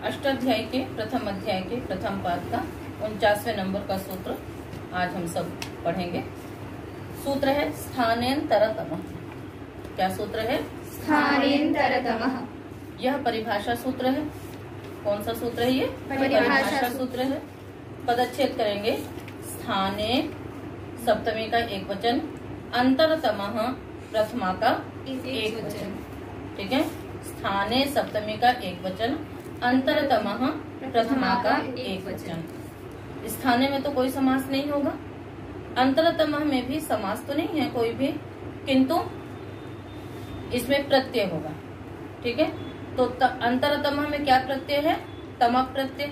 अष्टाध्यायी के प्रथम अध्याय के प्रथम पाद का 49वें नंबर का सूत्र आज हम सब पढ़ेंगे। सूत्र है स्थानेन्तरतमः। क्या सूत्र है? स्थानेन्तरतमः। यह परिभाषा सूत्र है। कौन सा सूत्र है ये? परिभाषा सूत्र है। पदच्छेद करेंगे। स्थाने सप्तमी का एक वचन, अंतरतमः प्रथमा का एक वचन। ठीक है। स्थाने सप्तमी का एक वचन, अंतरतमः प्रथमा का एक वचन। स्थाने में तो कोई समास नहीं होगा, अंतरतमः में भी समास तो नहीं है कोई भी, किंतु इसमें प्रत्यय होगा। ठीक है। तो अंतरतमः में क्या प्रत्यय है? तमक प्रत्यय।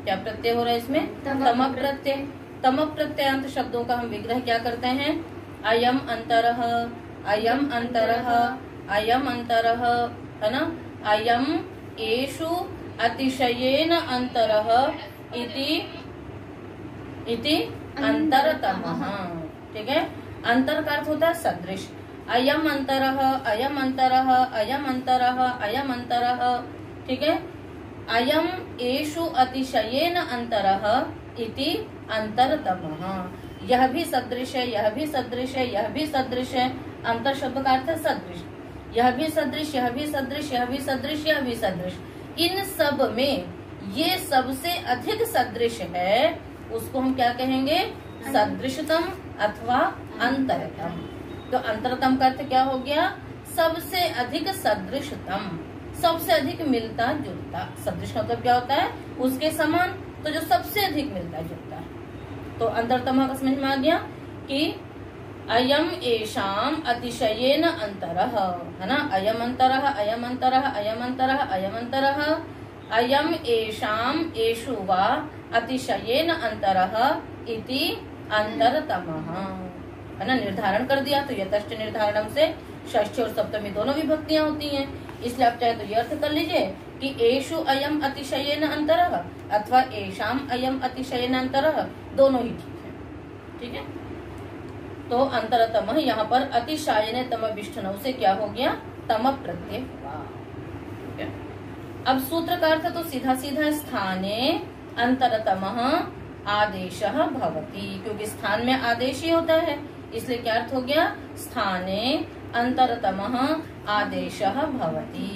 क्या प्रत्यय हो रहा है इसमें? तमक प्रत्यय। तमक प्रत्ययांत शब्दों का हम विग्रह क्या करते हैं? अयम अंतरः, अयम अंतरः, अयम अंतरः, है ना। अयम एषु अतिशयेन अंतरः इति अंतरतमः। ठीक है। अंतर का अर्थ होता है सदृश। अयम अंतरः, अयम अंतरः, अयम अंतरः, अयम अंतरः। ठीक है। अयम एषु अतिशयेन अंतरः इति अंतरतमः। यह भी सदृश है, यह भी सदृश है, यह भी सदृश है। अंतर शब्द का अर्थ है सदृश। यह भी सदृश, यह भी सदृश, यह भी सदृश, यह भी सदृश। इन सब में ये सबसे अधिक सदृश है, उसको हम क्या कहेंगे? सदृशतम अथवा अंतरतम। तो अंतरतम का अर्थ क्या हो गया? सबसे अधिक सदृशतम, सबसे अधिक मिलता जुलता। सदृश मतलब क्या होता है? उसके समान, तो जो सबसे अधिक मिलता जुलता है। तो अंतरतम का समझ में आ गया कि अयम एषाम अतिशयेन अंतरः, है ना। अयम अंतरः, अयम अंतरः, अयम अंतरः, अयम अंतरः। अयम एषाम एषु वा अतिशयेन अंतरः इति अंतरतमः, है ना। निर्धारण कर दिया। तो यतश्च निर्धारणम से षष्ठी और सप्तमी दोनों विभक्तियां होती हैं, इसलिए आप चाहे तो ये अर्थ कर लीजिए कि एषु अयम अतिशयेन अंतरः अथवा एषाम अयम अतिशयेन अंतरः, दोनों ही ठीक है। ठीक है। तो अंतरतमः यहाँ पर अतिशायने तम विष्णु से क्या हो गया? तम प्रत्यय हुआ। अब सूत्र का अर्थ तो सीधा सीधा स्थाने अंतरतमः आदेशः भवति, क्योंकि स्थान में आदेश ही होता है, इसलिए क्या अर्थ हो गया? स्थाने अंतरतमः आदेशः भवति।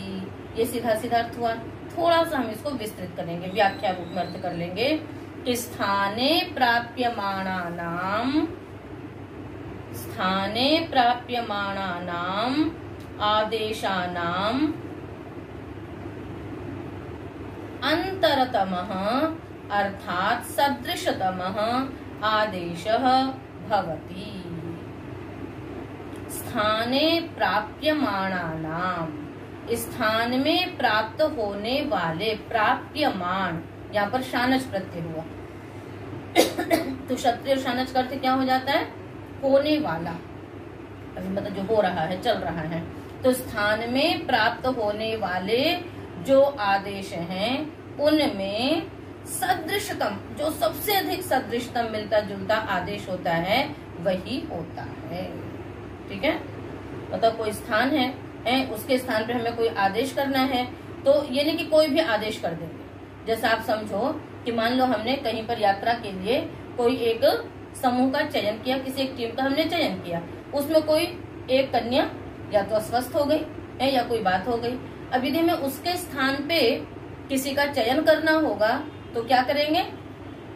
ये सीधा सीधा अर्थ हुआ। थोड़ा सा हम इसको विस्तृत करेंगे, व्याख्या रूप में अर्थ कर लेंगे कि स्थाने प्राप्यमाणानाम, स्थाने प्राप्यमाणानाम आदेशानाम अंतरतमः अर्थात सदृशतमः आदेशः भवति। स्थाने प्राप्यमाणानाम, स्थान में प्राप्त होने वाले, प्राप्यमान, यहाँ पर शानच प्रत्यय हुआ। तो क्षत्रिय शानच का अर्थ क्या हो जाता है? होने वाला, अभी मतलब जो हो रहा है, चल रहा है। तो स्थान में प्राप्त होने वाले जो आदेश हैं उनमें सदृशतम, जो सबसे अधिक सदृशतम मिलता जुलता आदेश होता है, वही होता है। ठीक है। मतलब कोई स्थान है, उसके स्थान पर हमें कोई आदेश करना है, तो ये नहीं कि कोई भी आदेश कर देंगे। जैसा आप समझो कि मान लो हमने कहीं पर यात्रा के लिए कोई एक समूह का चयन किया, किसी एक टीम का हमने चयन किया, उसमें कोई एक कन्या या तो अस्वस्थ हो गई है या कोई बात हो गई। अब यदि हमें उसके स्थान पे किसी का चयन करना होगा तो क्या करेंगे?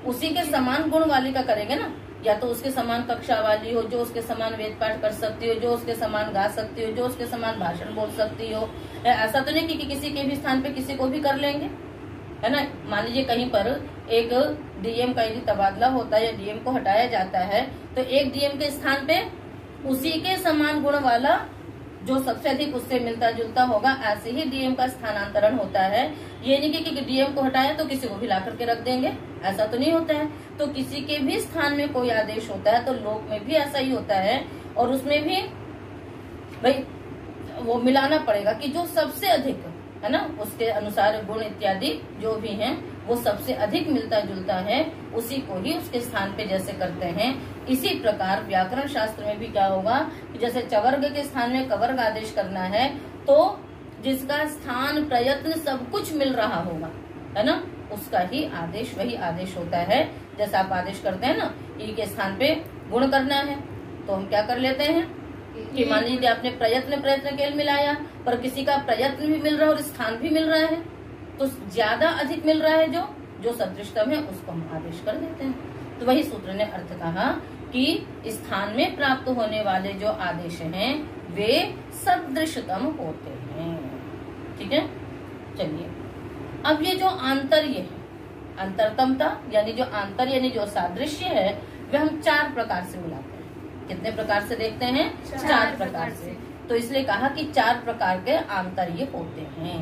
उसी के समान गुण वाली का करेंगे ना। या तो उसके समान कक्षा वाली हो, जो उसके समान वेद पाठ कर सकती हो, जो उसके समान गा सकती हो, जो उसके समान भाषण बोल सकती हो। ऐसा तो नहीं कि किसी के भी स्थान पे किसी को भी कर लेंगे, है ना। मान लीजिए कहीं पर एक डीएम का यदि तबादला होता है या डीएम को हटाया जाता है, तो एक डीएम के स्थान पे उसी के समान गुण वाला, जो सबसे अधिक उससे मिलता जुलता होगा, ऐसे ही डीएम का स्थानांतरण होता है। ये नहीं कि डीएम को हटाया तो किसी को भी ला करके रख देंगे, ऐसा तो नहीं होता है। तो किसी के भी स्थान में कोई आदेश होता है तो लोक में भी ऐसा ही होता है, और उसमें भी भाई वो मिलाना पड़ेगा कि जो सबसे अधिक, है ना, उसके अनुसार गुण इत्यादि जो भी हैं वो सबसे अधिक मिलता जुलता है, उसी को ही उसके स्थान पे जैसे करते हैं। इसी प्रकार व्याकरण शास्त्र में भी क्या होगा कि जैसे चवर्ग के स्थान में कवर्ग आदेश करना है, तो जिसका स्थान प्रयत्न सब कुछ मिल रहा होगा, है ना, उसका ही आदेश वही आदेश होता है। जैसे आप आदेश करते हैं ना, ई के स्थान पे गुण करना है, तो हम क्या कर लेते हैं कि मान लीजिए आपने प्रयत्न केल मिलाया, पर किसी का प्रयत्न भी मिल रहा है और स्थान भी मिल रहा है, तो ज्यादा अधिक मिल रहा है जो सदृशतम है, उसको हम आदेश कर देते हैं। तो वही सूत्र ने अर्थ कहा कि स्थान में प्राप्त होने वाले जो आदेश हैं वे सदृशतम होते हैं। ठीक है, चलिए अब ये जो आंतर्य है, अंतरतमता यानी जो आंतर यानी जो सादृश्य है, वे हम 4 प्रकार से मिलाते हैं। कितने प्रकार से देखते हैं? 4 प्रकार से। तो इसलिए कहा कि 4 प्रकार के आंतर्य होते हैं।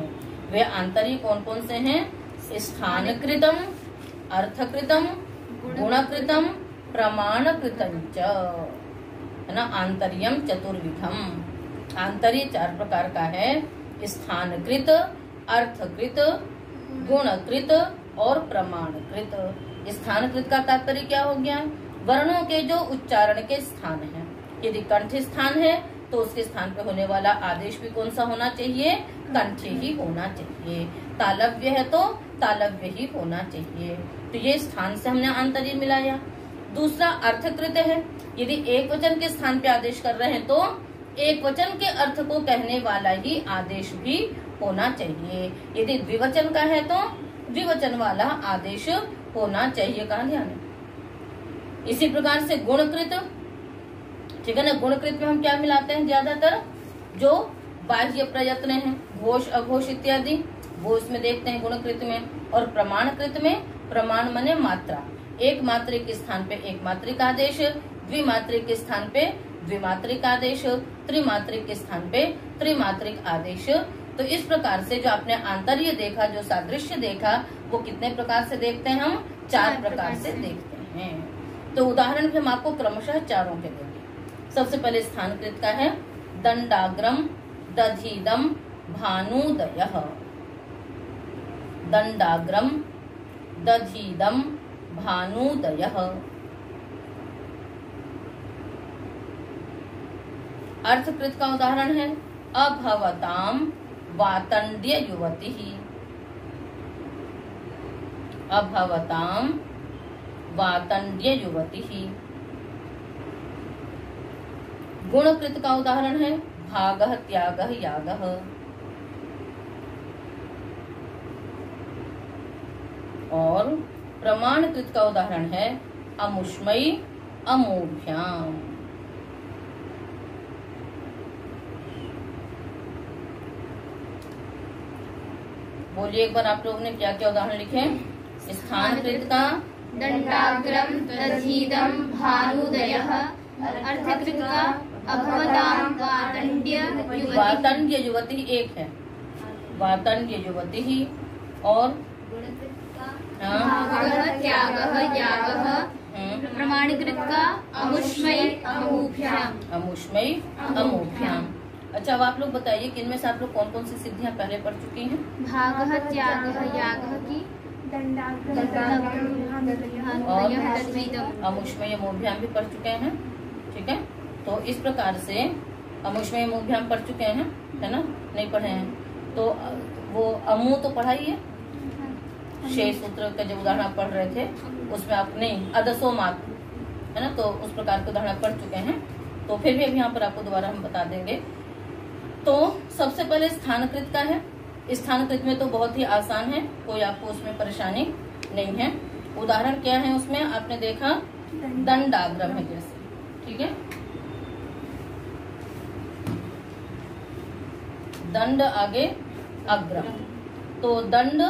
वे आंतर्य कौन कौन से हैं? स्थानकृतम, अर्थकृतम, गुणकृतम, प्रमाणकृतम च, है ना। आंतर्यम चतुर्विधम। आंतर्य 4 प्रकार का है, स्थानकृत, अर्थकृत, गुणकृत और प्रमाणकृत। स्थानकृत का तात्पर्य क्या हो गया? वर्णों के जो उच्चारण के स्थान हैं। यदि कंठ स्थान है तो उसके स्थान पे होने वाला आदेश भी कौन सा होना चाहिए? कंठ ही होना चाहिए। तालव्य है तो तालव्य ही होना चाहिए। तो ये स्थान से हमने आंतर्य मिलाया। दूसरा अर्थकृत है। यदि एक वचन के स्थान पे आदेश कर रहे हैं तो एक वचन के अर्थ को कहने वाला ही आदेश भी होना चाहिए। यदि द्विवचन का है तो द्विवचन वाला आदेश होना चाहिए। कहाँ ध्यान है? इसी प्रकार से गुणकृत, ठीक है ना। गुणकृत में हम क्या मिलाते हैं? ज्यादातर जो बाह्य प्रयत्न है, घोष अघोष इत्यादि, वो इसमें देखते हैं गुणकृत में। और प्रमाणकृत में, प्रमाण माने मात्रा, एक मात्रिक के स्थान पे एक मात्रिक आदेश, द्विमात्रिक के स्थान पे द्विमात्रिक आदेश, त्रिमात्रिक के स्थान पे त्रिमात्रिक आदेश। तो इस प्रकार से जो आपने आंतर्य देखा, जो सादृश्य देखा, वो कितने प्रकार से देखते हैं? हम 4 प्रकार से देखते हैं। तो उदाहरण भी हम आपको क्रमशः 4 के देंगे। सबसे पहले स्थानकृत का है दंडाग्रम, दधीदम, भानुदयः। दंडाग्रम, दधीदम, भानुदयः। अर्थकृत का उदाहरण है अभवताम वातंड्य युवती। अभवताम वातंड्य युवती। गुणकृत का उदाहरण है भागः त्यागः यागः। और प्रमाणकृत का उदाहरण है अमुष्मयी अमोभ्याम। बोलिए एक बार आप लोगों ने क्या क्या उदाहरण लिखे? स्थानकृत का दंडाग्रम, दधीदम, भानुदयः। अर्थकृत का अभवताम वातंड्य युवती। वातंड्य युवती एक है, वातंड्य युवती ही। और भागः त्यागः यागः। प्रमाणकृत का अमुष्मयी अमूभ्याम। अमुष्मयी अमूभ्याम। अच्छा, अब आप लोग बताइए कि इनमें से आप लोग कौन कौन सी सिद्धियां पहले पढ़ चुकी हैं? भागः त्यागः यागः की, और अमुष्मयी अमूभ्याम भी पढ़ चुके हैं। ठीक है, तो इस प्रकार से अमुष्मयी अमूभ्याम पढ़ चुके हैं, है ना? नहीं पढ़े हैं तो वो अमू तो पढ़ा ही है। शेष सूत्र का जो उदाहरण आप पढ़ रहे थे उसमें आप नहीं अदसो मात, है ना, तो उस प्रकार के उदाहरण पढ़ चुके हैं। तो फिर भी अभी यहाँ पर आपको दोबारा हम बता देंगे। तो सबसे पहले स्थानकृत का है। स्थानकृत में तो बहुत ही आसान है, कोई आपको उसमें परेशानी नहीं है। उदाहरण क्या है उसमें? आपने देखा दंडाग्रम है जैसे, ठीक है। दंड आगे अग्रम, तो दंड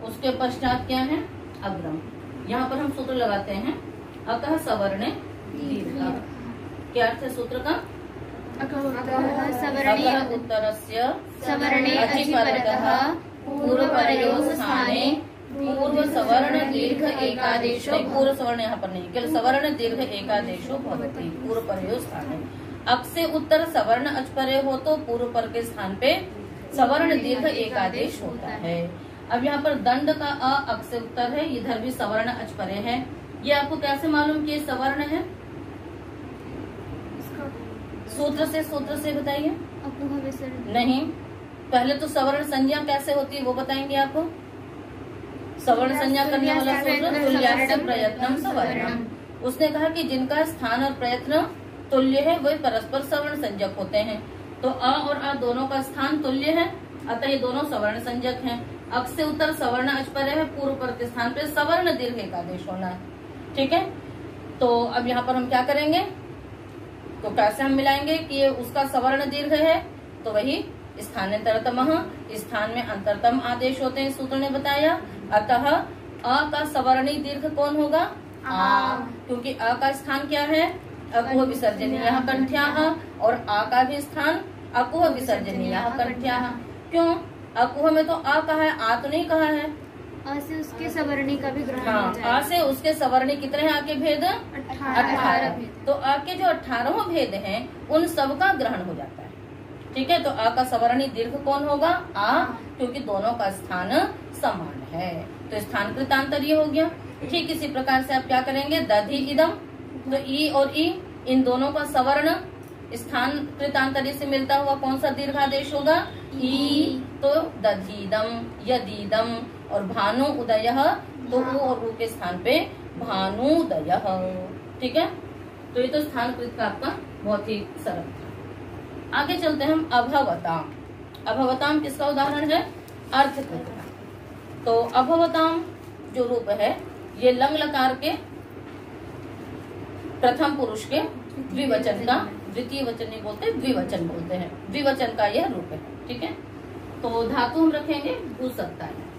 उसके पश्चात क्या है? अग्रम। यहाँ पर हम सूत्र लगाते हैं अतः सवर्णे दीर्घ। क्या अर्थ है सूत्र का? अतः उत्तरस्य सवर्णे अचिपरतः पूर्वपरयोः स्थाने पूर्व सवर्ण दीर्घ एकादेशो। पूर्व सवर्ण यहाँ पर नहीं, केवल सवर्ण दीर्घ एकादेशो भवति पूर्व परयो स्थाने। अक से उत्तर सवर्ण अचपरे हो तो पूर्व पर के स्थान पे सवर्ण दीर्घ एकादेश होता है। अब यहाँ पर दंड का अ अक से उत्तर है, इधर भी सवर्ण अचपरे है। ये आपको कैसे मालूम कि सवर्ण है? सूत्र से बताइए। नहीं, पहले तो सवर्ण संज्ञा कैसे होती है वो बताएंगे आपको। सवर्ण संज्ञा करने वाला सूत्र तुल्यास्य प्रयत्नम सवर्णम। उसने कहा कि जिनका स्थान और प्रयत्न तुल्य है वही परस्पर सवर्ण संज्ञक होते हैं। तो अ और आ दोनों का स्थान तुल्य है, अतः ये दोनों सवर्ण संज्ञक हैं। अक से उत्तर सवर्ण अच पर है, पूर्व पर के स्थान पे सवर्ण दीर्घ एक आदेश होना है। ठीक है, तो अब यहाँ पर हम क्या करेंगे, तो कैसे हम मिलाएंगे कि ये उसका सवर्ण दीर्घ है तो वही स्थानांतरतम, स्थान में अंतरतम आदेश होते हैं, सूत्र ने बताया। अतः अ का सवर्णी दीर्घ कौन होगा, आ, क्योंकि अ का स्थान क्या है, अकुह विसर्जनीय कंठ्याः, और आ का भी स्थान अकुह विसर्जनीय कंठ्याः। क्यों, अकुह में तो आ कहा है, आ तो नहीं कहा है। अ से उसके सवर्णी का भी ग्रहण हाँ, हो जाएगा। आ से उसके सवर्णी कितने हैं आके भेद, 18। तो आ के जो 18 भेद हैं उन सब का ग्रहण हो जाता है। ठीक है, तो आ का सवर्णी दीर्घ कौन होगा, आ, क्योंकि दोनों का स्थान समान है, तो स्थान कृतांतर हो गया। ठीक इसी प्रकार से आप क्या करेंगे, दधि इदम, तो ई और ई इन दोनों का सवर्ण स्थान कृतांतरी से मिलता हुआ कौन सा दीर्घादेश होगा, ई, तो दधीदम, यदीदम, और भानु उदय, तो ऊ और ऊ के स्थान पे भानुदय। ठीक है, तो ये तो स्थान कृत का आपका बहुत ही सरल था। आगे चलते हैं हम अभवताम। अभवताम किसका उदाहरण है, अर्थकृत का। तो अभवताम जो रूप है ये लंग लकार के प्रथम पुरुष के द्विवचन का, द्वितीय वचन नहीं बोलते, द्विवचन बोलते हैं, द्विवचन का यह रूप है। ठीक है, तो धातु हम रखेंगे भूसत्तायाम।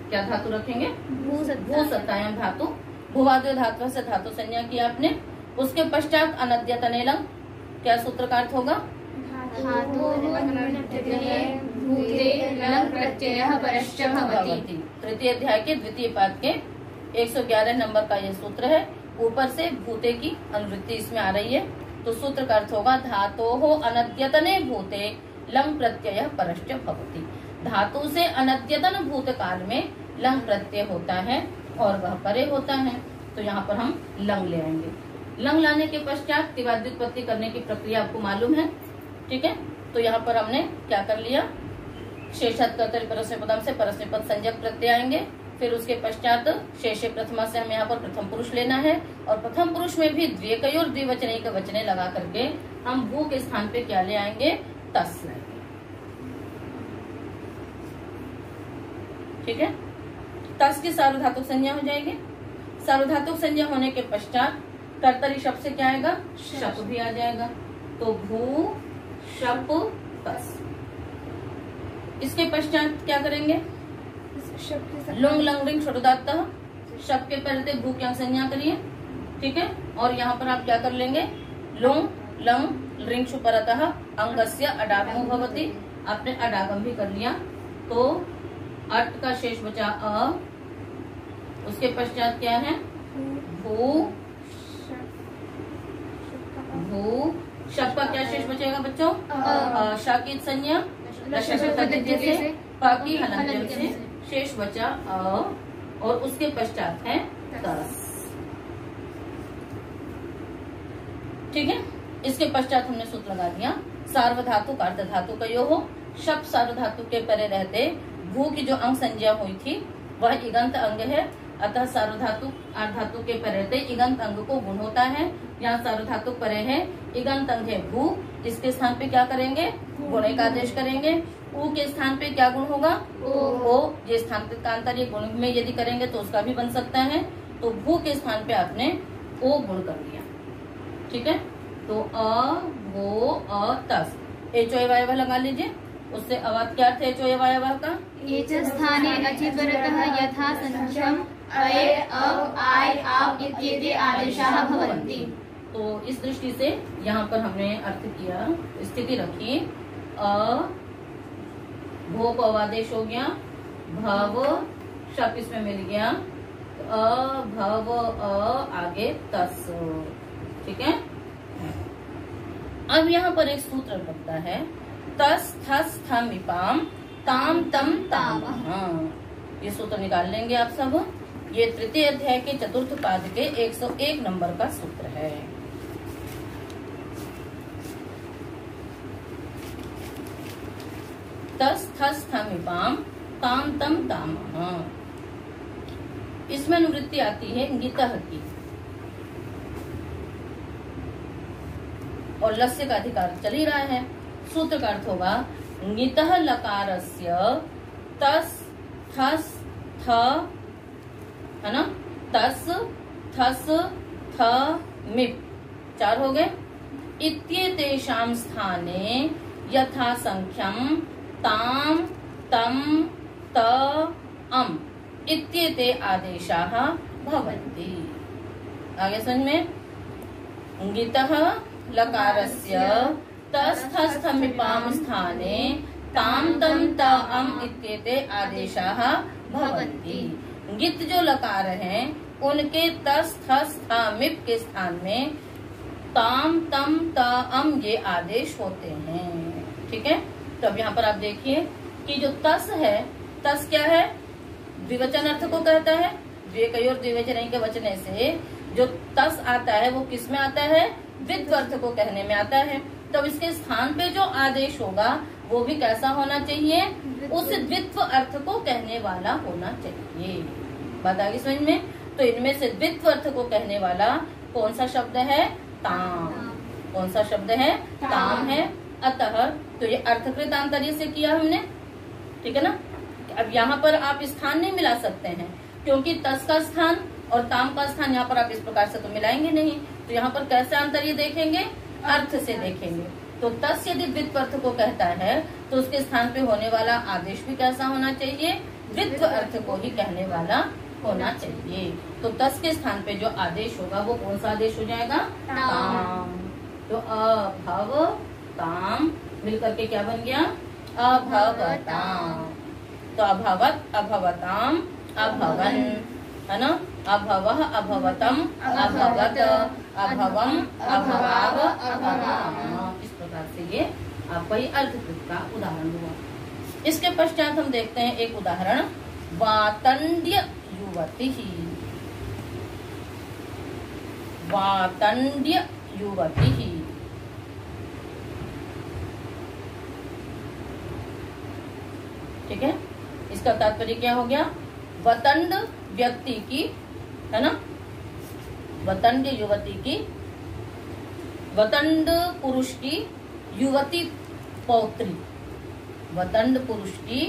क्या धातु रखेंगे, भूसत्तायाम धातु। भूवाद्य धातु से धातु संज्ञा किया आपने। उसके पश्चात अनद्यतने लंग, क्या सूत्र का अर्थ होगा, तृतीय अध्याय के द्वितीय पाद के 111 नंबर का यह सूत्र है। ऊपर से भूते की अनुवृत्ति इसमें आ रही है, तो सूत्र का अर्थ होगा धातोः अनद्यतने भूते लंग प्रत्यय परश्च भवति। धातु से अनद्यतन भूत काल में लंग प्रत्यय होता है और वह परे होता है, तो यहाँ पर हम लंग ले आएंगे। लंग लाने के पश्चात तिवाद्युत्पत्ति करने की प्रक्रिया आपको मालूम है। ठीक है, तो यहाँ पर हमने क्या कर लिया, शेषात् कर्तरि परस्मैपदम से परस्मैपद संज्ञक प्रत्यय आएंगे। फिर उसके पश्चात शेषे प्रथमा से हमें यहाँ पर प्रथम पुरुष लेना है, और प्रथम पुरुष में भी द्विकयोर द्विवचनैक वचने लगा करके हम भू के स्थान पे क्या ले आएंगे, तस् लाएंगे। ठीक है, तस् की सार्वधातुक संज्ञा हो जाएगी। सार्वधातुक संज्ञा होने के पश्चात कर्तरी शब्द से क्या आएगा, शप भी आ जाएगा, तो भू शप तस्। इसके पश्चात क्या करेंगे, लुंग लंग रिंग छोटोदात्त, शब्द के पहले भू की संज्ञा करिए। ठीक है, और यहाँ पर आप क्या कर लेंगे, लुंग लंग रिंग परतः अंगस्य अडागमो भवति, आपने अडागम भी कर लिया, तो अट का शेष बचा अ, उसके पश्चात क्या है, भू भू, शब्द का क्या शेष बचेगा बच्चों, श की संज्ञा से, प की हलंत से शेष बचा अ, और उसके पश्चात है तस्। ठीक है, इसके पश्चात हमने सूत्र लगा दिया, सार्वधातुक अर्धधातु का यो हो। शब्द सार्वधातु के परे रहते भू की जो अंग संज्ञा हुई थी वह इगंत अंग है, अतः सार्वधातु अर्धधातु के परे रहते इगंत अंग को गुण होता है। यहाँ सार्वधातु परे है, इगंत अंग है भू, इसके स्थान पे क्या करेंगे, गुणे का आदेश करेंगे। ऊ के स्थान पे क्या गुण होगा, ओ, ये स्थान कांतरीय गुण में यदि करेंगे तो उसका भी बन सकता है, तो भू के स्थान पे आपने ओ गुण कर लिया। ठीक है, तो अ वो अ तस, एचो एवायव लगा लीजिए, उससे अवाद क्या अर्थ है एचो एवायव का, एच स्थाने अचि परतः यथा संख्यम अये अव आय आव इत्येते आदेशाः भवन्ति। तो इस दृष्टि से यहाँ पर हमने अर्थ किया, स्थिति रखी, अ भो को अवादेश हो गया, भव शप इसमें मिल गया, अ भव अ आगे तस। ठीक है, अब यहाँ पर एक सूत्र लगता है, तस थस थम विपाम ताम तम ताम। ये सूत्र निकाल लेंगे आप सब। ये तृतीय अध्याय के चतुर्थ पाद के 101 नंबर का सूत्र है। तस थस थम विपाम ताम तम ताम। इसमें अनुवृत्ति आती है ङितः की, और लस्य का अधिकार चल ही रहा है। सूत्र का अर्थ होगा ङितः लकारस्य तस् थस् थ, है ना, तस् थस् थ मिप, 4 हो गए। इत्येतेषां स्थाने यथा संख्यम ताम तम त अम इत्येते आदेशाः भवन्ति। आगे समझ में, ङितः लकारस्य तस् थस् थ मिपां स्थाने ताम तम त अम इत्येते आदेशाः भवन्ति। ङित जो लकार हैं उनके तस् थस् थ मिप के स्थान में ताम तम त अम ये आदेश होते हैं। ठीक है, तो अब यहाँ पर आप देखिए कि जो तस है, तस क्या है, द्विवचन अर्थ को कहता है। द्विकयोर द्विवचन के वचने से जो तस आता है वो किस में आता है, द्वित्व अर्थ को कहने में आता है। तब इसके स्थान पे जो आदेश होगा वो भी कैसा होना चाहिए, उस द्वित्व अर्थ को कहने वाला होना चाहिए। बात आ गई समझ में। तो इनमें से द्वित्व अर्थ को कहने वाला कौन सा शब्द है, ताम। कौन सा शब्द है, ताम है। अतः तो ये अर्थकृत आंतर्य से किया हमने, ठीक है ना। अब यहाँ पर आप स्थान नहीं मिला सकते हैं, क्योंकि तस का स्थान और ताम का स्थान यहाँ पर आप इस प्रकार से तो मिलाएंगे नहीं। तो यहाँ पर कैसे आंतर्य देखेंगे, अर्थ से देखेंगे। तो तस यदि द्वित्व अर्थ को कहता है तो उसके स्थान पे होने वाला आदेश भी कैसा होना चाहिए, द्वित्व अर्थ को ही कहने वाला होना चाहिए। तो तस के स्थान पे जो आदेश होगा वो कौन सा आदेश हो जाएगा, ताम। तो अभव ताम मिलकर के क्या बन गया, अभवताम। तो अभवत अभवताम अभवन, है ना, अभवः अभवतम अभवत अभवम अभवाव अभवाम। इस प्रकार से ये आपका ये अर्थकृत का उदाहरण हुआ। इसके पश्चात हम देखते हैं एक उदाहरण, वातंड्य युवती। वातंड्य युवती, ठीक है। इसका तात्पर्य क्या हो गया, वतंड व्यक्ति की, है ना, वतंड युवती की, वतंड पुरुष की युवती पौत्री, वतंड पुरुष की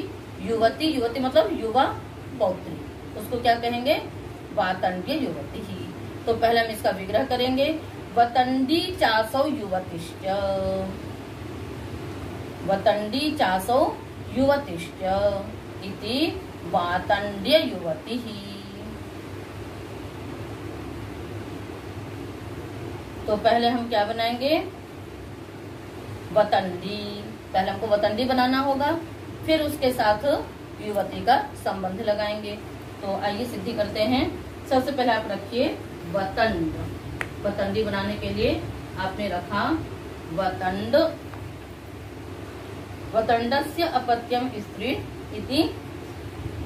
युवती, युवती मतलब युवा पौत्री, उसको क्या कहेंगे, वातंड्य युवती ही। तो पहले हम इसका विग्रह करेंगे, वतंडी चासौ युवतिश्च, वतंडी चासौ युवतिश्च इति वातंड्य युवती ही। तो पहले हम क्या बनाएंगे, वतंडी, पहले हमको वतंडी बनाना होगा, फिर उसके साथ युवती का संबंध लगाएंगे। तो आइए सिद्धि करते हैं। सबसे पहले आप रखिए वतंड, वतंडी बनाने के लिए आपने रखा वतंड, वतंडस्य अपत्यम स्त्री इति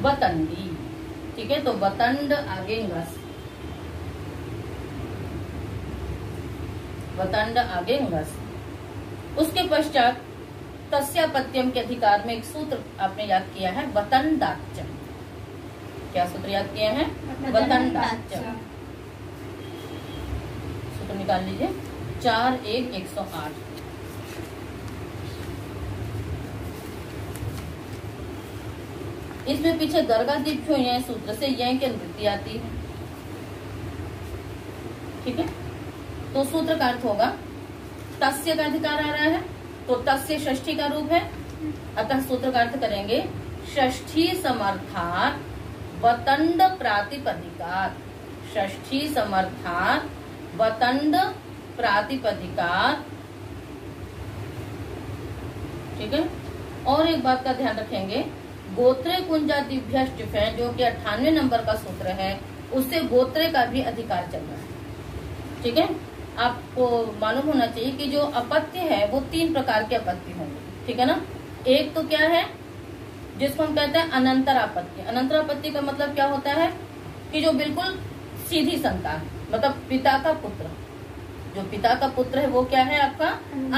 वतंडी, ठीक है। तो वतंड आगे ngस, वतंड आगे ngस। उसके पश्चात तस्यापत्यम के अधिकार में एक सूत्र आपने याद किया है, वतंडाच्च। क्या सूत्र याद किया है, वतंडाच्च। सूत्र निकाल लीजिए, 4-1-108। इसमें पीछे दरगाह दीप यह सूत्र से यह की अनुवृत्ति आती है, ठीक है। तो सूत्र का अर्थ होगा, तस्य का अधिकार आ रहा है तो तस्य षष्ठी का रूप है, अतः सूत्र का अर्थ करेंगे षष्ठी समर्थात वतंड प्रातिपदिकात, षष्ठी समर्थात वतंड प्रातिपदिकात, ठीक है। और एक बात का ध्यान रखेंगे, गोत्रे कुंजादिभ्य स्टिफेन जो कि 98 नंबर का सूत्र है, उससे गोत्रे का भी अधिकार चल रहा है, ठीक है। आपको मालूम होना चाहिए कि जो अपत्य है वो 3 प्रकार के अपत्य होंगे, ठीक है ना। एक तो क्या है, जिसको हम कहते हैं अनंतर आपत्ति। अनंतर आपत्ति का मतलब क्या होता है कि जो बिल्कुल सीधी संतान, मतलब पिता का पुत्र, जो पिता का पुत्र है वो क्या है आपका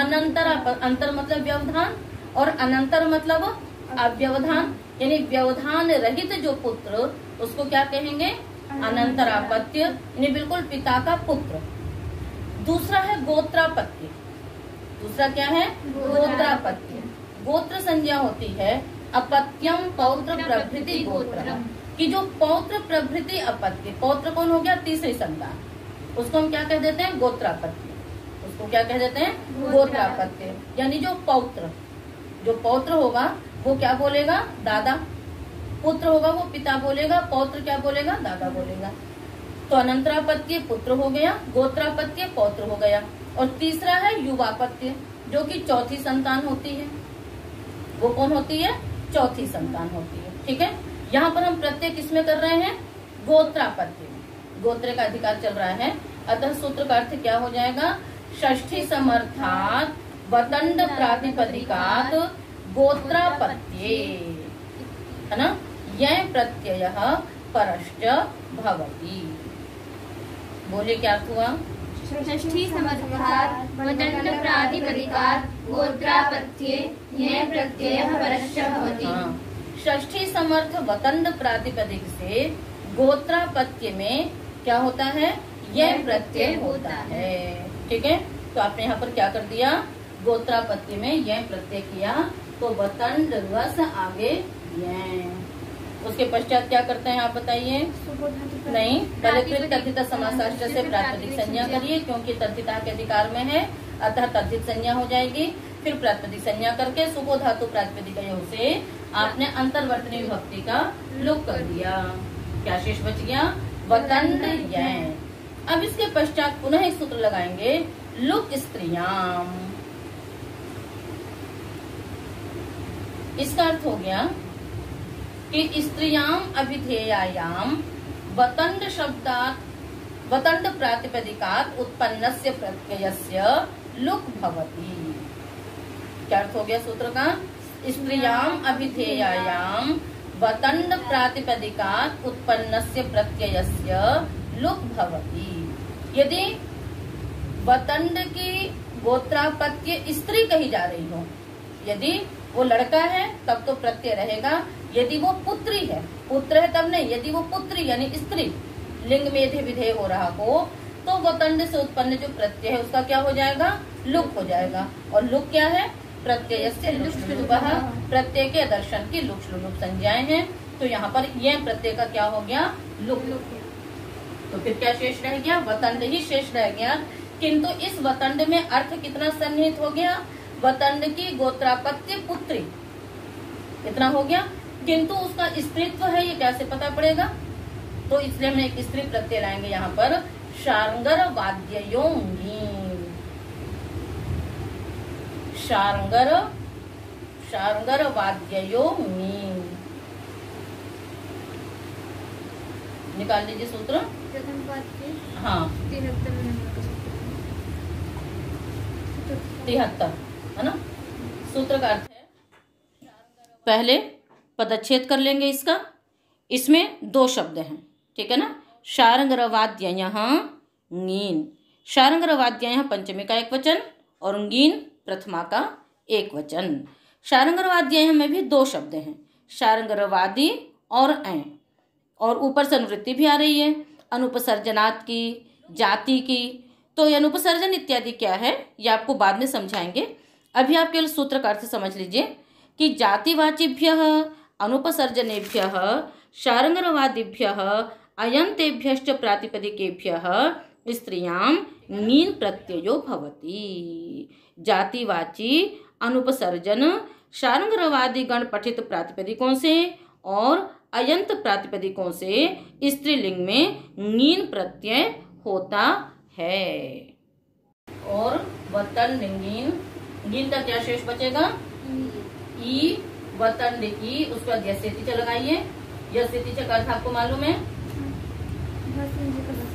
अनंतर। अंतर मतलब व्यवधान और अनंतर मतलब अव्यवधान, यानी व्यवधान रहित जो पुत्र उसको क्या कहेंगे, अनंतरापत्य यानी बिल्कुल पिता का पुत्र। दूसरा है गोत्रापत्य। दूसरा क्या है? गोत्रापत्य। गोत्र संज्ञा होती है अपत्यम पौत्र प्रभृति गोत्र की, जो पौत्र प्रभृति अपत्य, पौत्र कौन हो गया? तीसरी संतान, उसको हम क्या कह देते हैं? गोत्रापत्य। उसको क्या कह देते हैं? गोत्रापत्य। यानी जो पौत्र होगा वो क्या बोलेगा? दादा। पुत्र होगा वो पिता बोलेगा, पौत्र क्या बोलेगा? दादा बोलेगा। तो अनंतरापत्य पुत्र हो गया, गोत्रापत्य पौत्र हो गया। और तीसरा है युवापत्य, जो कि चौथी संतान होती है। वो कौन होती है? चौथी संतान होती है। ठीक है, यहाँ पर हम प्रत्यय किसमें कर रहे हैं? गोत्रापत्य में। गोत्र का अधिकार चल रहा है, अतः सूत्र का अर्थ क्या हो जाएगा? षष्ठी समर्थात वतंड प्रातिपदिकात गोत्रापत्ये, है ना? यह प्रत्यय परश्च भवति। बोलिए क्या अर्थ हुआ? षष्ठी समर्थात् वदन्त प्रातिपदिकात् गोत्रापत्ये यह प्रत्ययः परश्च भवति। षष्ठी समर्थ वतंड प्रातिपदिक से गोत्रापत्य में क्या होता है? यह प्रत्यय होता है। ठीक है, तो आपने यहाँ पर क्या कर दिया? गोत्रापत्य में यह प्रत्यय किया, तो वतंड रस आगे यह। उसके पश्चात क्या करते हैं आप बताइए? नहीं, पहले कृत तद्धित समासाष्ट से प्रातिपदिक संज्ञा करिए, क्योंकि तद्धिता के अधिकार में है, अतः तद्धित संज्ञा हो जाएगी। फिर प्रातिपदिक संज्ञा करके सुबो धातु प्रातिपदिक से आपने अंतर्वर्तनी विभक्ति का लुक कर दिया। क्या शेष बच गया? वतंड यह। अब इसके पश्चात पुनः एक सूत्र लगाएंगे, लुक स्त्रियाम। इसका अर्थ हो गया कि स्त्रियाम अभिधेयायाम वतंड शब्दात् वतंड प्रातिपदिकात् उत्पन्नस्य प्रत्ययस्य लुक भवति। क्या अर्थ हो गया सूत्र का? स्त्रियाम अभिधेयायाम वतंड प्रातिपदिकात् उत्पन्नस्य प्रत्ययस्य लुक भवति। यदि वतंड की गोत्रापत्य स्त्री कही जा रही हो, यदि वो लड़का है तब तो प्रत्यय रहेगा, यदि वो पुत्री है, पुत्र है तब नहीं, यदि वो पुत्री यानी स्त्री लिंग में विधेय हो रहा हो, तो वतंड से उत्पन्न जो प्रत्यय है उसका क्या हो जाएगा? लुक हो जाएगा। और लुक क्या है? प्रत्यय से लुक्लुपः, प्रत्यय के दर्शन की लुक्लुप संज्ञाएं हैं। तो यहाँ पर यह प्रत्यय का क्या हो गया? लुक। तो फिर क्या शेष रह गया? वतंड ही शेष रह गया। किंतु इस वतंड में अर्थ कितना सन्निहित हो गया? वतंड की गोत्रापत्य पुत्री इतना हो गया, किंतु उसका स्त्रीत्व है, ये कैसे पता पड़ेगा? तो इसलिए हम एक स्त्री प्रत्यय लाएंगे यहाँ पर, शार्ंगर वाद्ययोंगी। शार्ंगर वाद्ययोंगी। निकाल लीजिए सूत्र। प्रथम पद के हाँ 73 है ना? सूत्र का अर्थ है, पहले पदच्छेद कर लेंगे इसका। इसमें दो शब्द हैं, ठीक है ना? शार्ंगरवाद्ययः ङीन। शार्ंगरवाद्ययः पंचमी का एक वचन और ङीन प्रथमा का एक वचन। शार्ंगरवाद्ययः में भी दो शब्द हैं, शार्ंगरवादी और ऐ, और ऊपर से अनुवृत्ति भी आ रही है अनुपसर्जनात् की, जाति की। तो ये अनुपसर्जन इत्यादि क्या है ये आपको बाद में समझाएंगे। अभी आप केवल सूत्र का अर्थ समझ लीजिए कि जातिवाचिभ्यः अनुपसर्जनेभ्यः शार्ंगरवादिभ्यः अयन्तेभ्यश्च प्रातिपदिकेभ्यः स्त्रियां ङीन प्रत्ययो भवति। जातिवाची अनुपसर्जन शार्ंगरवादी गण पठित प्रातिपदिकों से और अयंत प्रातिपदिकों से स्त्रीलिंग में ङीन प्रत्यय होता है। और वतंड ङीन, ङीन का क्या शेष बचेगा? ई वतंड ई, उसके बाद यस्यति लगाइए। यस्यति का अर्थ आपको मालूम है?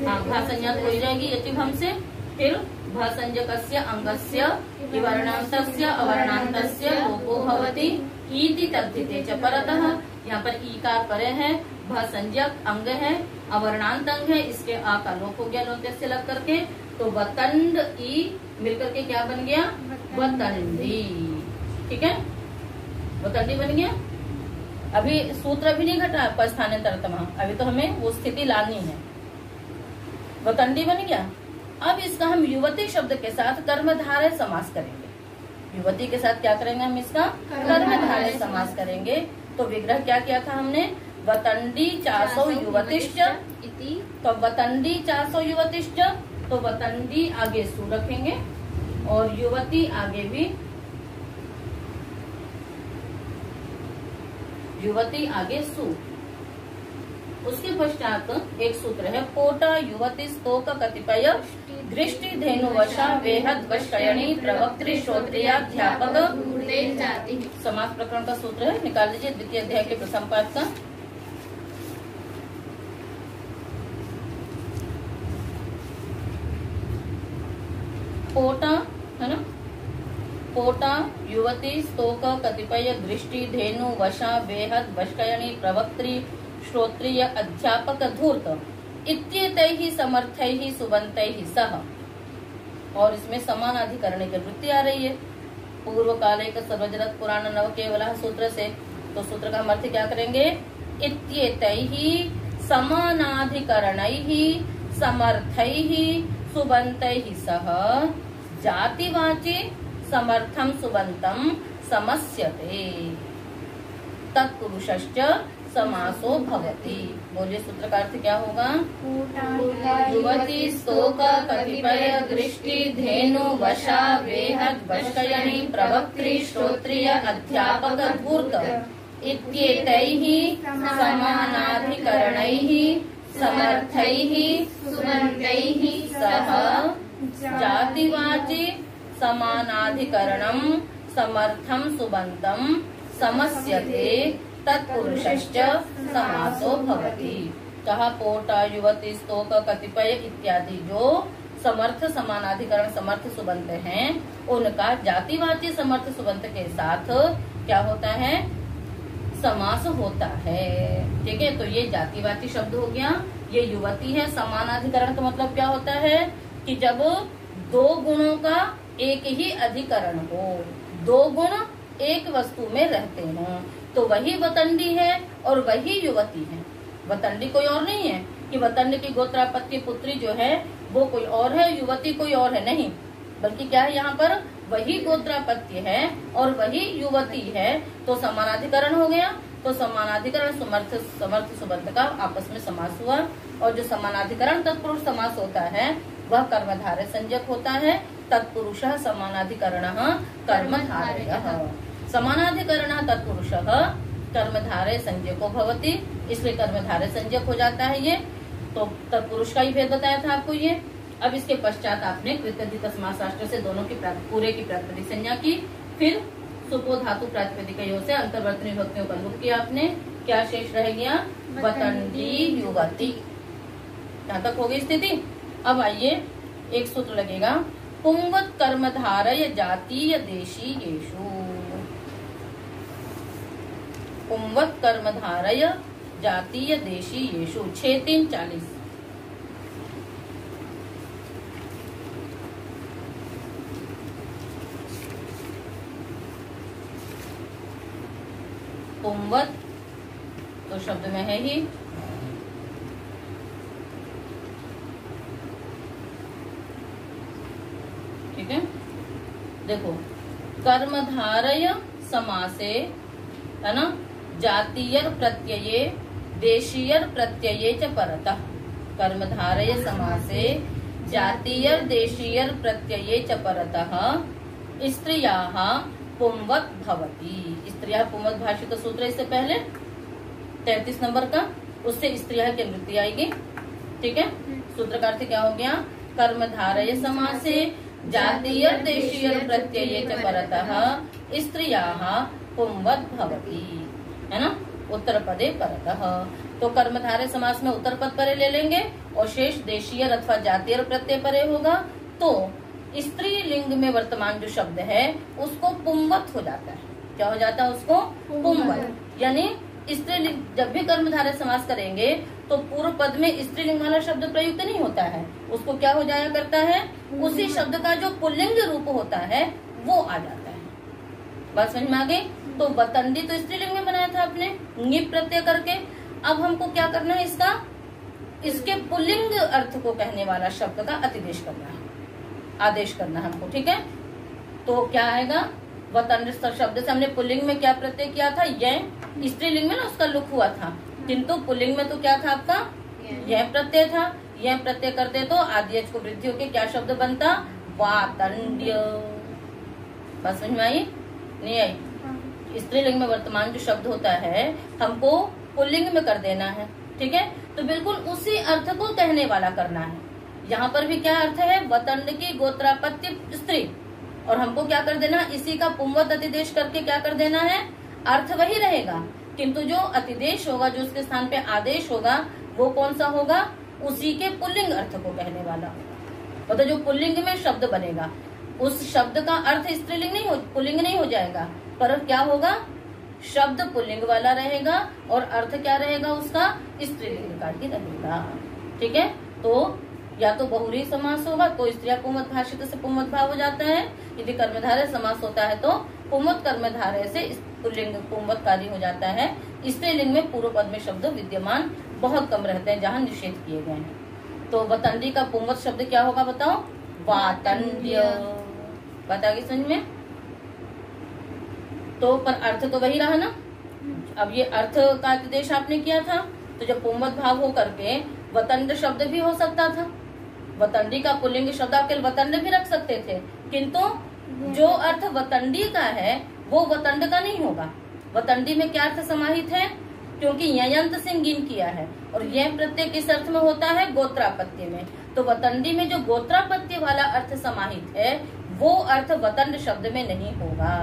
हाँ, भासंज्ञा हो जाएगी यतिभम से। फिर भासंज्ञकस्य अंगस्य विवर्णान्तस्य अवर्णान्तस्य लोपो भवति इति तद्धिते च परतः। यहाँ पर ई का परे है, भासंज्ञक अंग है, अवर्णांत अंग है, इसके आ का लोप हो गया लोटे से लग करके। तो वतंड ई मिलकर के क्या बन गया? वतंडी। ठीक है, वतंडी बन गया। अभी सूत्र भी नहीं घटा आपका स्थानांतरतम, अभी तो हमें वो स्थिति लानी है। वतंडी बन गया। अब इसका हम युवती शब्द के साथ कर्मधारय समास करेंगे। युवती के साथ क्या करेंगे हम इसका कर्मधारय समास करेंगे। तो विग्रह क्या किया था हमने, वतंडी चासो युवतिश्च, तो वतंडी चासो युवतिश्च, तो वतंडी आगे सु रखेंगे और युवती आगे भी, युवती आगे सु। उसके पश्चात एक सूत्र है, पोटा युवती स्तोक कतिपय दृष्टि धेनु वशा वेहद वशयणी प्रवक्त्री श्रोत्रियाध्यापक समास प्रकरण का सूत्र है, निकाल लीजिए द्वितीय अध्याय के प्रथम पाठ का। पोटा है ना, पोटा युवती स्तोक कतिपय दृष्टि धेनु वशा वेहद वशयणी प्रवक्त्री श्रोत्रिय अध्यापक धूर्त इत्येतैः समर्थैः सुबन्तैः सह। और इसमें समान अधिकरण की वृत्ति आ रही है पूर्व काले का सर्वजगत पुराण नव केवल सूत्र से। तो सूत्र का हम अर्थ क्या करेंगे, इत्येतैः समानाधिकरणैः समर्थैः सुबन्तैः सह जातिवाची समर्थम सुबन्तं समस्यते तत्पुरुषश्च समासो भवति। बोलिए सूत्र का अर्थ क्या होगा, युवती स्तोक कतिपय दृष्टि धेनु वशा वेहद वशयनी प्रवक्त्री श्रोत्रिय अध्यापक धूर्त इत्येतैः समानाधिकरणैः समर्थैः सुबन्तैः सह जातिवाची समानाधिकरणं समर्थं सुबन्तं समस्यते तत्पुरुषश्च समासो भवति। कहा पोटा युवती स्तोक कतिपय इत्यादि जो समर्थ समानाधिकरण समर्थ सुबंत हैं, उनका जातिवाची समर्थ सुबंत के साथ क्या होता है, समास होता है। ठीक है, तो ये जातिवाची शब्द हो गया, ये युवती है। समानाधिकरण का मतलब क्या होता है कि जब दो गुणों का एक ही अधिकरण हो, दो गुण एक वस्तु में रहते हों, तो वही वतंडी है और वही युवती है। वतंडी कोई और नहीं है कि वतंड की गोत्रापत्य पुत्री जो है वो कोई और है, युवती कोई और है, नहीं, बल्कि क्या है यहाँ पर वही गोत्रापत्य है और वही युवती है। तो समानाधिकरण हो गया। तो समानाधिकरण समर्थ सुबंत का आपस में समास हुआ। और जो समानाधिकरण तत्पुरुष समास होता है वह कर्मधारय संज्ञक होता है। तत्पुरुषः समानाधिकरणः कर्मधारयः। समानाधिकरण तत्पुरुषः कर्मधारय संज्ञको भवति, इसलिए कर्मधारय संज्ञक हो जाता है ये। तो तत्पुरुष का ही भेद बताया था आपको ये। अब इसके पश्चात आपने कृत्यधिक समासाष्ट्र से दोनों की पूरे की प्रातिपदिक संज्ञा की, फिर सुपो धातु प्रातिपदिकयों से अंतर्वर्तनी विभक्तियों का लुक किया आपने। क्या शेष रह गया, वतंडी युवती। यहाँ तक हो गई स्थिति। अब आइए एक सूत्र लगेगा, पुंवत कर्मधारय जातीय देशीयेषु। पुंवत कर्मधारय जातीय देशीयेषु 6-3-40। पुंवत तो शब्द में है ही, ठीक है। देखो कर्मधारय समासे है ना, जातीयर प्रत्यये देशीयर प्रत्यये च परतः। कर्मधारय समासे जातीयर देशीयर प्रत्यये च परतः स्त्रियाः पुंवत भवति। स्त्रियाः पुंवत भाषित तो सूत्र इससे पहले 33 नंबर का, उससे स्त्रियाः की वृत्ति आएगी। ठीक है, सूत्र का अर्थ क्या हो गया, कर्मधारय समासे जातीयर देशीयर प्रत्यये च परतः स्त्रियाः पुंवत भवति, है ना, उत्तर पदे परतः। तो कर्मधारय समास में उत्तर पद परे ले लेंगे और शेष देशीयर अथवा जातीय प्रत्यय परे होगा। तो स्त्री लिंग में वर्तमान जो शब्द है उसको पुंवत हो जाता है। क्या हो जाता है उसको, पुंवत। यानी स्त्रीलिंग जब भी कर्मधारय समास करेंगे तो पूर्व पद में स्त्रीलिंग वाला शब्द प्रयुक्त नहीं होता है, उसको क्या हो जाया करता है, उसी शब्द का जो पुल्लिंग रूप होता है वो आ जाता है। बात समझ में आ गई। तो वतंडी तो स्त्रीलिंग में बनाया था आपने ङिप प्रत्यय करके। अब हमको क्या करना है, इसके पुल्लिंग अर्थ को कहने वाला शब्द का अतिदेश करना है, आदेश करना है हमको। ठीक है, तो क्या आएगा, वतंड शब्द से हमने पुल्लिंग में क्या प्रत्यय किया था, यह। स्त्रीलिंग में ना उसका लुक हुआ था, किंतु पुल्लिंग में तो क्या था आपका, यह प्रत्यय था। यह प्रत्यय करते तो आदियज को वृद्धि होकर क्या शब्द बनता, वातंड्य। बात समझ में आई, नहीं आई? स्त्रीलिंग में वर्तमान जो शब्द होता है हमको पुल्लिंग में कर देना है। ठीक है, तो बिल्कुल उसी अर्थ को कहने वाला करना है। यहाँ पर भी क्या अर्थ है, वतंड की गोत्रापत्य स्त्री, और हमको क्या कर देना, इसी का पुंवत अतिदेश करके क्या कर देना है, अर्थ वही रहेगा, किंतु जो अतिदेश होगा, जो उसके स्थान पे आदेश होगा, वो कौन सा होगा, उसी के पुल्लिंग अर्थ को कहने वाला होगा। मतलब जो पुल्लिंग में शब्द बनेगा, उस शब्द का अर्थ स्त्रीलिंग नहीं हो, पुल्लिंग नहीं हो जाएगा, पर क्या होगा, शब्द पुल्लिंग वाला रहेगा और अर्थ क्या रहेगा उसका, स्त्रीलिंग का ही रहेगा। ठीक है, तो या तो बहुरी समास होगा तो स्त्रिया पुंवत भाषित से पुंवत भाव हो जाता है, यदि कर्मधारय समास होता है तो पुंवत कर्मधारय से पुल्लिंग पुंवतकारी हो जाता है। स्त्रीलिंग में पूर्व पद में शब्द विद्यमान बहुत कम रहते हैं जहाँ निषेध किए गए हैं। तो वतंडी का पुंवत शब्द क्या होगा बताओ, वातंड्य। बता गई समझ में? तो पर अर्थ तो वही रहा ना। अब ये अर्थ का आदेश आपने किया था, तो जब पुंवत भाव हो करके वतंड शब्द भी हो सकता था, वतंडी का पुल्लिंग शब्द आप केवल वतंड भी रख सकते थे, किंतु जो अर्थ वतंडी का है वो वतंड का नहीं होगा। वतंडी में क्या अर्थ समाहित है, क्योंकि यंत से गिन किया है, और यह प्रत्यय किस अर्थ में होता है, गोत्रापत्य में। तो वतंडी में जो गोत्रापत्य वाला अर्थ समाहित है वो अर्थ वतंड शब्द में नहीं होगा।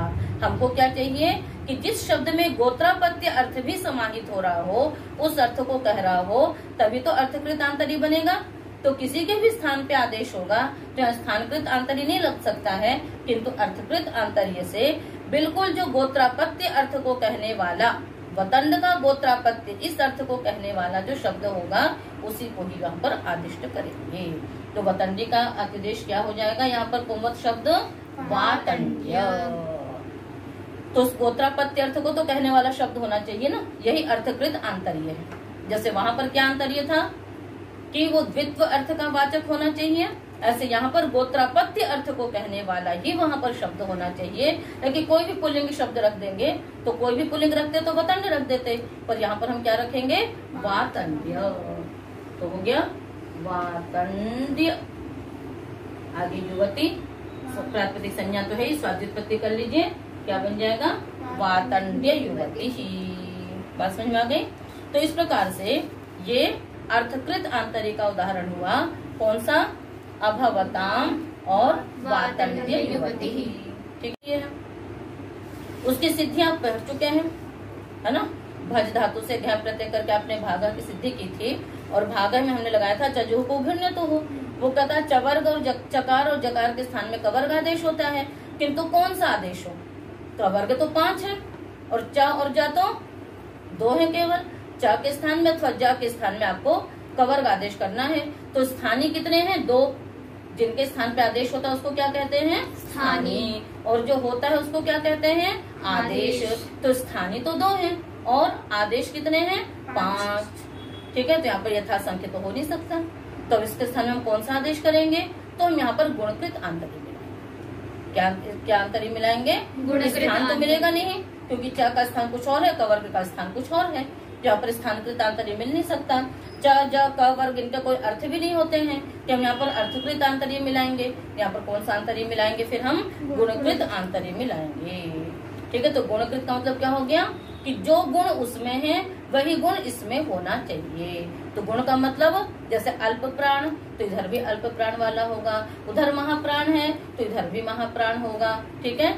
हमको क्या चाहिए कि जिस शब्द में गोत्रापत्य अर्थ भी समाहित हो रहा हो, उस अर्थ को कह रहा हो, तभी तो अर्थकृत आंतरी बनेगा। तो किसी के भी स्थान पे आदेश होगा तो स्थानकृत आंतरी नहीं लग सकता है, किंतु अर्थकृत आंतर्य से बिल्कुल जो गोत्रापत्य अर्थ को कहने वाला, वतंड का गोत्रापत्य इस अर्थ को कहने वाला जो शब्द होगा उसी को ही यहाँ पर आदिष्ट करेंगे। तो वतंडी का अतिदेश क्या हो जाएगा, यहाँ पर पुंवत शब्द वातंड्य। तो उस गोत्रापत्य अर्थ को तो कहने वाला शब्द होना चाहिए ना, यही अर्थकृत आंतर्य है। जैसे वहां पर क्या आंतर्य था कि वो द्वित्व अर्थ का वाचक होना चाहिए, ऐसे यहाँ पर गोत्रापत्य अर्थ को कहने वाला ही वहाँ पर शब्द होना चाहिए। लेकिन कोई भी पुल्लिंग शब्द रख देंगे, तो कोई भी पुल्लिंग रखते तो वतंड रख देते, पर यहाँ पर हम क्या रखेंगे, वातंड्य। तो हो गया वातंड्य। आगे युवती, प्रातिपदिक संज्ञा तो है, स्वादित्पत्ति कर लीजिए, क्या बन जाएगा, वातंड्य युवती ही। बात समझ में आ गई? तो इस प्रकार से ये अर्थकृत आंतरिक का उदाहरण हुआ, कौन सा, अभवताम और वातंड्य युवती ही। ठीक है, उसकी सिद्धि आप पढ़ चुके हैं, है ना। भज धातु से घ प्रत्यय करके आपने भागा की सिद्धि की थी, और भागा में हमने लगाया था चजुह को भिन्न तो हो। वो कहता है चवर्ग और चकार और जकार के स्थान में कवर्ग आदेश होता है, किंतु कौन सा आदेश हो, कवर्ग तो 5 है और च और जा तो 2 है केवल। च के स्थान में अथवा ज के स्थान में आपको कवर्ग आदेश करना है। तो स्थानीय कितने हैं, 2। जिनके स्थान पे आदेश होता है उसको क्या कहते हैं, स्थानीय, और जो होता है उसको क्या कहते हैं, आदेश। तो स्थानीय तो 2 हैं और आदेश कितने हैं, 5। ठीक है, तो यहाँ पर यथासंख्य तो हो नहीं सकता, तो इसके स्थान में हम कौन सा आदेश करेंगे, तो हम यहाँ पर गुणकृत आंतरी मिलाएंगे। क्या आंतरी मिलाएंगे, स्थान तो मिलेगा नहीं, क्योंकि च का स्थान कुछ और है, कवर्ग का स्थान कुछ और है। यहाँ पर स्थानकृत आंतर्य मिल नहीं सकता। च ज क वर्ग इनके कोई अर्थ भी नहीं होते हैं कि हम यहाँ पर अर्थकृत आंतर्य मिलाएंगे। यहाँ पर कौन सा आंतर्य मिलाएंगे, फिर हम गुणकृत आंतर्य मिलाएंगे। ठीक है, तो गुणकृत का मतलब क्या हो गया कि जो गुण उसमें है वही गुण इसमें होना चाहिए। तो गुण का मतलब जैसे अल्प प्राण, तो इधर भी अल्प प्राण वाला होगा, उधर महाप्राण है तो इधर भी महाप्राण होगा। ठीक है,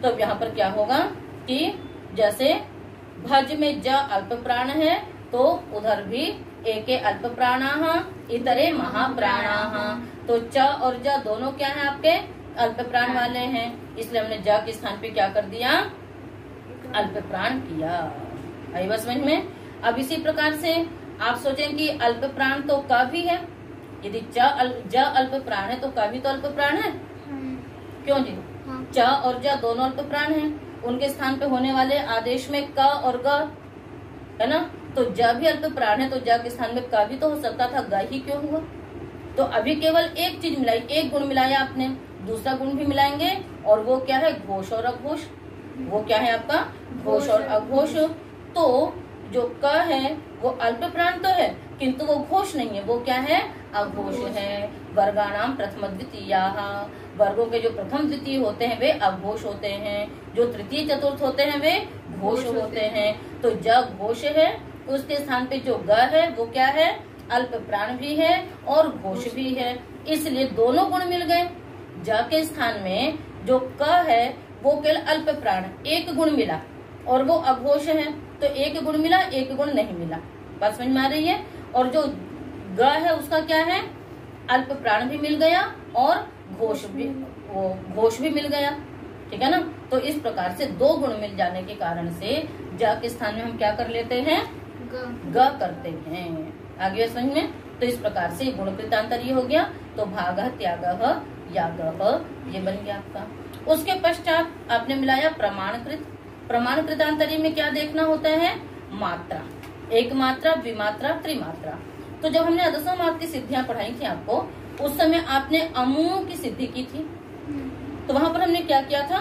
तो अब यहाँ पर क्या होगा कि जैसे भज में ज अल्प प्राण है तो उधर भी एके अल्प प्राणाः इतरे महाप्राणाः। तो च और ज दोनों क्या है, आपके अल्प प्राण वाले हैं, इसलिए हमने ज के स्थान पे क्या कर दिया, अल्प प्राण किया। आई बस समझ में। अब इसी प्रकार से आप सोचें कि अल्प प्राण तो क भी है, यदि ज अल्प प्राण है तो क भी तो अल्प प्राण है, क्यों जी, च और ज दोनों अल्प प्राण है। उनके स्थान पे होने वाले आदेश में क और ग है ना, तो ज भी अल्प प्राण है, तो ज के स्थान में क भी तो हो सकता था, ग ही क्यों हुआ? तो अभी केवल एक चीज मिलाई, एक गुण मिलाया आपने, दूसरा गुण भी मिलाएंगे, और वो क्या है? घोष और अघोष। वो क्या है आपका? घोष और अघोष। तो जो क है वो अल्प प्राण तो है, किंतु वो घोष नहीं है, वो क्या है? अघोष है। वर्गाणाम प्रथम द्वितीय, वर्गों के जो प्रथम द्वितीय होते हैं वे अघोष होते हैं, जो तृतीय चतुर्थ होते हैं वे घोष होते हैं। तो ज घोष है, उसके स्थान पे जो ग है वो क्या है? अल्प प्राण भी है और घोष भी है, इसलिए दोनों गुण मिल गए। ज के स्थान में जो क है वो केवल अल्प प्राण, एक गुण मिला, और वो अघोष है, तो एक गुण मिला, एक गुण नहीं मिला। बात समझ में आ रही है? और जो ग है उसका क्या है? अल्प प्राण भी मिल गया और घोष भी मिल गया, ठीक है ना। तो इस प्रकार से दो गुण मिल जाने के कारण से ज के स्थान में हम क्या कर लेते हैं? ग करते हैं। आगे समझ में? तो इस प्रकार से गुणकृतांतर ये हो गया। तो भागः त्यागः यागः ये बन गया आपका। उसके पश्चात आपने मिलाया प्रमाणकृत। प्रमाणकृतांतरी में क्या देखना होता है? मात्रा, एक मात्रा, द्विमात्रा, त्रिमात्रा। तो जब हमने अदसों माप की सिद्धियां पढ़ाई थी आपको, उस समय आपने अमू की सिद्धि की थी। तो वहां पर हमने क्या किया था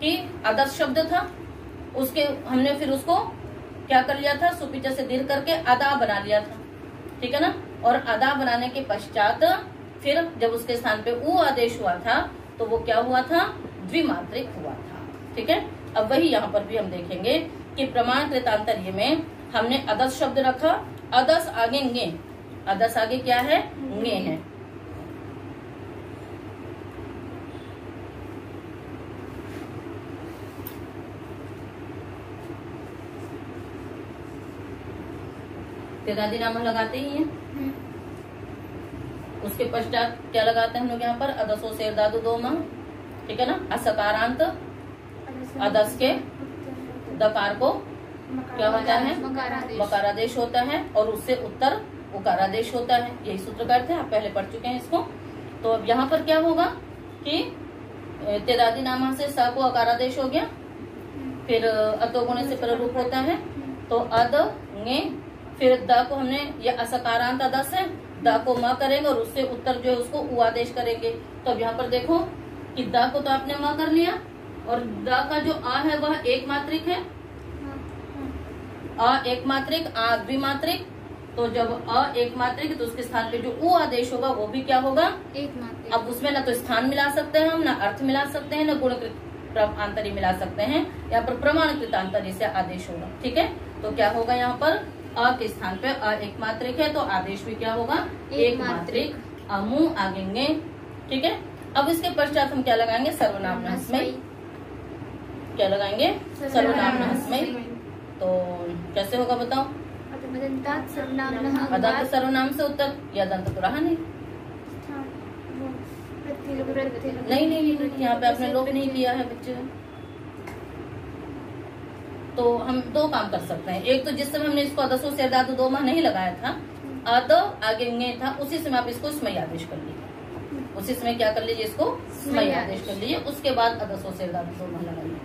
कि अदस शब्द था, उसके हमने फिर उसको क्या कर लिया था? सुपिचा से दीर्घ करके अदा बना लिया था, ठीक है ना। और अदा बनाने के पश्चात फिर जब उसके स्थान पे उ आदेश हुआ था तो वो क्या हुआ था? द्विमात्रिक हुआ था, ठीक है। अब वही यहाँ पर भी हम देखेंगे कि प्रमाण कृतांतर्य में हमने अदस शब्द रखा, अदस आगे ङे, अदस आगे क्या है? ङे है। तेदादी नाम लगाते ही हैं। उसके पश्चात क्या लगाते हैं हम लोग यहाँ पर? अदसो शेर दादू दो माह, ठीक है ना। असकारांत अदस के दकार को क्या होता है? मकारादेश होता है, और उससे उत्तर उकारादेश होता है। यही सूत्र का अर्थ है, आप पहले पढ़ चुके हैं इसको। तो अब यहाँ पर क्या होगा कि तेदादी नामा से स को अकारादेश हो गया, फिर अतो गुणे से प्ररूप होता है, तो अद ङे, फिर द को हमने ये असकारांत अदस है, द को म करेंगे और उससे उत्तर जो है उसको उ आदेश करेंगे। तो अब यहाँ पर देखो कि द को तो आपने म कर लिया, और द का जो आ है वह एक मात्रिक है, अ एक मात्रिक, आ द्विमात्रिक। तो जब अ एक मात्रिक तो उसके स्थान पे जो उ आदेश होगा वो भी क्या होगा? एक मात्रिक। अब उसमें ना तो स्थान मिला सकते हैं हम, ना अर्थ मिला सकते हैं, ना गुणकृत आंतरी मिला सकते हैं। यहाँ पर प्रमाणकृत आंतरी से आदेश होगा, ठीक है। तो क्या होगा यहाँ पर? अ के स्थान पे अ एक मात्रिक है, तो आदेश भी क्या होगा? एक मात्रिक। अमु आगेंगे, ठीक है। अब इसके पश्चात हम क्या लगाएंगे? सर्वनाम नहस्मयी। क्या लगाएंगे? सर्वनाम नहस्मयी। तो कैसे होगा बताओ? अदंत सर्वनाम से उत्तर, या दंत तो रहा नहीं। नहीं, यहाँ पे आपने लोप नहीं किया है बच्चे। तो हम दो काम कर सकते हैं। एक तो जिस समय हमने इसको अदसो से दादू दो माह नहीं लगाया था, अद आगे ङे था, उसी समय आप इसको स्मयी आदेश कर लीजिए। उसी समय क्या कर लीजिए? इसको स्मयी आदेश कर लीजिए। उसके बाद अदसो से दादू दो माह लगाइए,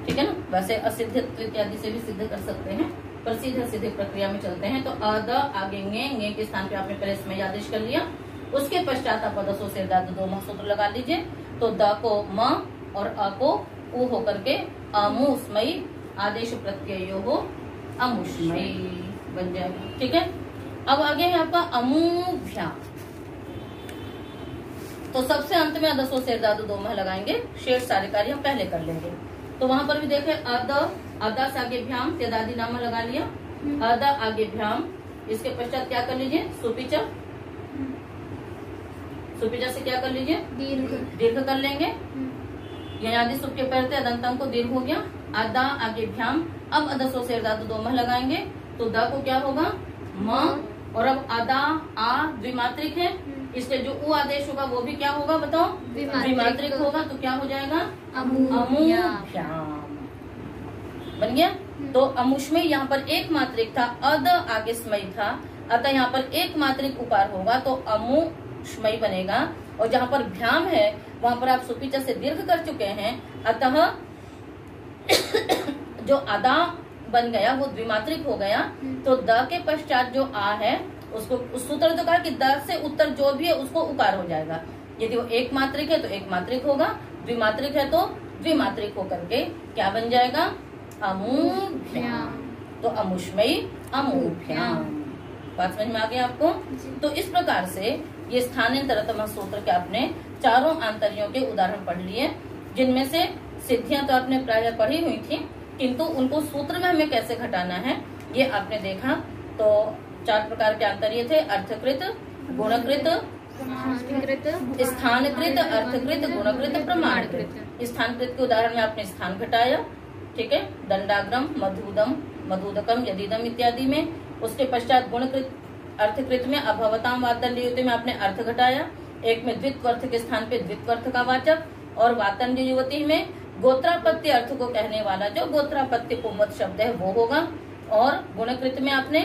ठीक है ना। वैसे असिद्ध इत्यादि से भी सिद्ध कर सकते हैं, पर सीधे सीधे प्रक्रिया में चलते हैं। तो अद आगे ङे के स्थान पे आपने पहले स्मयी आदेश कर लिया, उसके पश्चात आप अदसो से दादू दो माह सूत्र लगा लीजिए। तो द को म और अ को उ होकर के अमुस्मयी आदेश प्रत्ययो हो अमुष्मयी बन जाएगा, ठीक है। अब आगे है आपका अमूभ्याम। तो सबसे अंत में अदसो से दादू दो माह लगाएंगे, शेष सारे कार्य हम पहले कर लेंगे। तो वहां पर भी देखे अद, अदस आगे भ्याम, तेदादी नामा लगा लिया, अद आगे भ्याम। इसके पश्चात क्या कर लीजिए? सुपिचा, सुपिचा से क्या कर लीजिए? दीर्घ कर लेंगे। यदि सुप के पहले अदंतम को दीर्घ हो गया, अदा आगे भ्याम। अब अदसो से दादू दो माह लगाएंगे, तो द को क्या होगा? म, और अब अदा आ द्विमात्रिक है, इसलिए जो उ आदेश होगा वो भी क्या होगा बताओ? द्विमात्रिक होगा। तो क्या हो जाएगा? अमूभ्याम बन गया। तो अमुष्मयी यहाँ पर एक मात्रिक था, अद आगे स्मयी था, अतः यहाँ पर एक मात्रिक उकार होगा, तो अमुष्मयी बनेगा। और जहाँ पर भ्याम है वहां पर आप सुपिचा से दीर्घ कर चुके हैं, अतः जो आदा बन गया वो द्विमात्रिक हो गया, तो द के पश्चात जो आ है उसको उस सूत्र तो कहा कि द से उत्तर जो भी है उसको उकार हो जाएगा। यदि वो एक मात्रिक है तो एक मात्रिक होगा, द्विमात्रिक है तो द्विमात्रिक होकर के क्या बन जाएगा? अमूभ्याम। तो अमुष्मयी अमूभ्याम। बात समझ में आ गया आपको? तो इस प्रकार से ये स्थानांतरतम सूत्र के आपने चारों आंतर्यों के उदाहरण पढ़ लिए, जिनमें से सिद्धियां तो आपने प्रायः पढ़ी हुई थी, किंतु उनको सूत्र में हमें कैसे घटाना है ये आपने देखा। तो 4 प्रकार के आंतर्य थे: अर्थकृत, गुणकृत, स्थानकृत, अर्थकृत, गुणकृत, प्रमाणकृत। स्थानकृत के उदाहरण में आपने स्थान घटाया, ठीक है, दंडाग्रम, मधुदम, मधुदकम, यदीदम इत्यादि में। उसके पश्चात गुणकृत अर्थकृत में अभवताम वातंड में आपने अर्थ घटाया, एक में द्वित्वर्थ के स्थान पे द्वित्वर्थ का वाचक, और वातंड युवती में गोत्रापत्य अर्थ को कहने वाला जो गोत्रापत्य पुंवत शब्द है वो होगा। और गुणकृत में आपने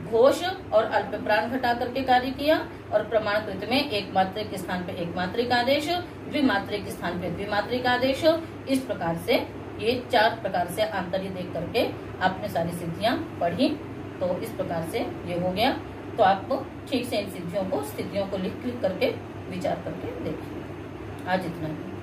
घोष और अल्प प्राण घटा करके कार्य किया, और प्रमाणकृत में एक मात्रिक के स्थान पे एक मात्रिक आदेश, द्विमात्रिक के स्थान पे द्विमात्रिक आदेश। इस प्रकार से ये 4 प्रकार से आंतर्य देख करके आपने सारी सिद्धियां पढ़ी। तो इस प्रकार से ये हो गया। तो आप ठीक से इन सिद्धियों को, स्थितियों को लिख करके विचार करके देखिए। आज इतना ही।